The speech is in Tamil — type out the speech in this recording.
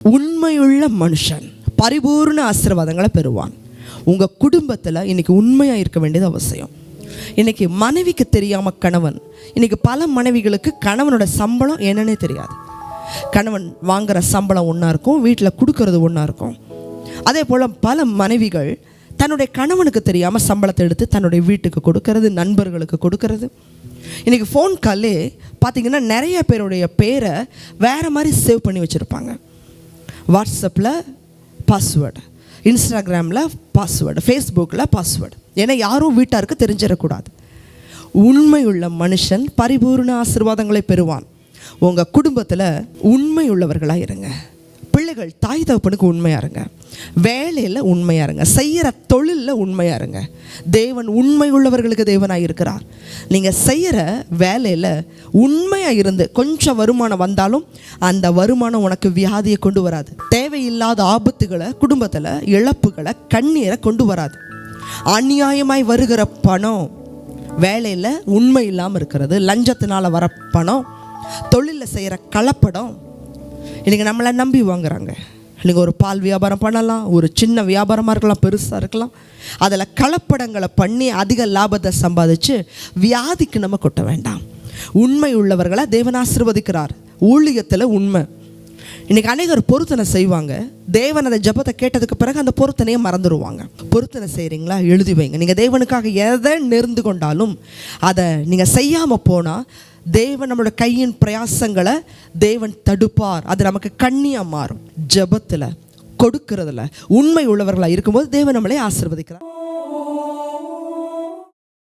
உண்மையுள்ள மனுஷன் பரிபூர்ண ஆசீர்வாதங்களை பெறுவான். உங்கள் குடும்பத்தில் இன்றைக்கி உண்மையாக இருக்க வேண்டியது அவசியம். இன்றைக்கி மனைவிக்கு தெரியாமல் கணவன், இன்றைக்கி பல மனைவிகளுக்கு கணவனோட சம்பளம் என்னன்னே தெரியாது. கணவன் வாங்குகிற சம்பளம் ஒன்றா இருக்கும், வீட்டில் கொடுக்கறது ஒன்றா இருக்கும். அதே போல் பல மனைவிகள் தன்னுடைய கணவனுக்கு தெரியாமல் சம்பளத்தை எடுத்து தன்னுடைய வீட்டுக்கு கொடுக்கறது, நண்பர்களுக்கு கொடுக்கறது. இன்றைக்கி ஃபோன் கால்லே பார்த்திங்கன்னா நிறைய பேருடைய பேரை வேறு மாதிரி சேவ் பண்ணி வச்சுருப்பாங்க. வாட்ஸ்அப்பில் பாஸ்வேர்டு, இன்ஸ்டாகிராமில் பாஸ்வேர்டு, ஃபேஸ்புக்கில் பாஸ்வேர்டு. ஏன்னா யாரும் வீட்டாருக்கு தெரிஞ்சிடக்கூடாது. உண்மையுள்ள மனுஷன் பரிபூர்ண ஆசீர்வாதங்களை பெறுவான். உங்கள் குடும்பத்தில் உண்மை உள்ளவர்களாக இருங்க. பிள்ளைகள் தாய் தகப்பனுக்கு உண்மையாக இருங்க. வேலையில் உண்மையாக இருங்க. செய்கிற தொழிலில் உண்மையாக இருங்க. தேவன் உண்மை உள்ளவர்களுக்கு தேவனாக இருக்கிறார். நீங்கள் செய்கிற வேலையில் உண்மையாக இருந்து கொஞ்சம் வருமானம் வந்தாலும் அந்த வருமானம் உனக்கு வியாதியை கொண்டு வராது. தேவையில்லாத ஆபத்துகளை, குடும்பத்தில் இழப்புகளை, கண்ணீரை கொண்டு வராது. அநியாயமாய் வருகிற பணம், வேலையில் உண்மை இல்லாமல் இருக்கிறது, லஞ்சத்தினால் வர பணம், தொழிலில் செய்கிற கலப்படம், இன்றைக்கி நம்மளை நம்பி வாங்குறாங்க. நீங்கள் ஒரு பால் வியாபாரம் பண்ணலாம், ஒரு சின்ன வியாபாரமாக இருக்கலாம், பெருசாக இருக்கலாம். அதில் கலப்படங்களை பண்ணி அதிக லாபத்தை சம்பாதிச்சு வியாதிக்கு நம்ம கொட்ட வேண்டாம். உண்மை உள்ளவர்களை தேவன் ஆசீர்வதிக்கிறார். ஊழியத்தில் உண்மை. இன்றைக்கி அநேகர் பொருத்தனை செய்வாங்க. தேவன் அந்த ஜெபத்தை கேட்டதுக்கு பிறகு அந்த பொருத்தனையை மறந்துடுவாங்க. பொருத்தனை செய்கிறீங்களா? எழுதி வைங்க. நீங்கள் தேவனுக்காக எதை நேர்ந்து கொண்டாலும் அதை நீங்கள் செய்யாமல் போனால் தேவன் நம்மளோட கையின் பிரயாசங்களை தேவன் தடுப்பார். அது நமக்கு கண்ணியாக மாறும். ஜெபத்தில், கொடுக்கறதுல உண்மை உள்ளவர்களாக இருக்கும்போது தேவன் நம்மளை ஆசீர்வதிக்கிறார்.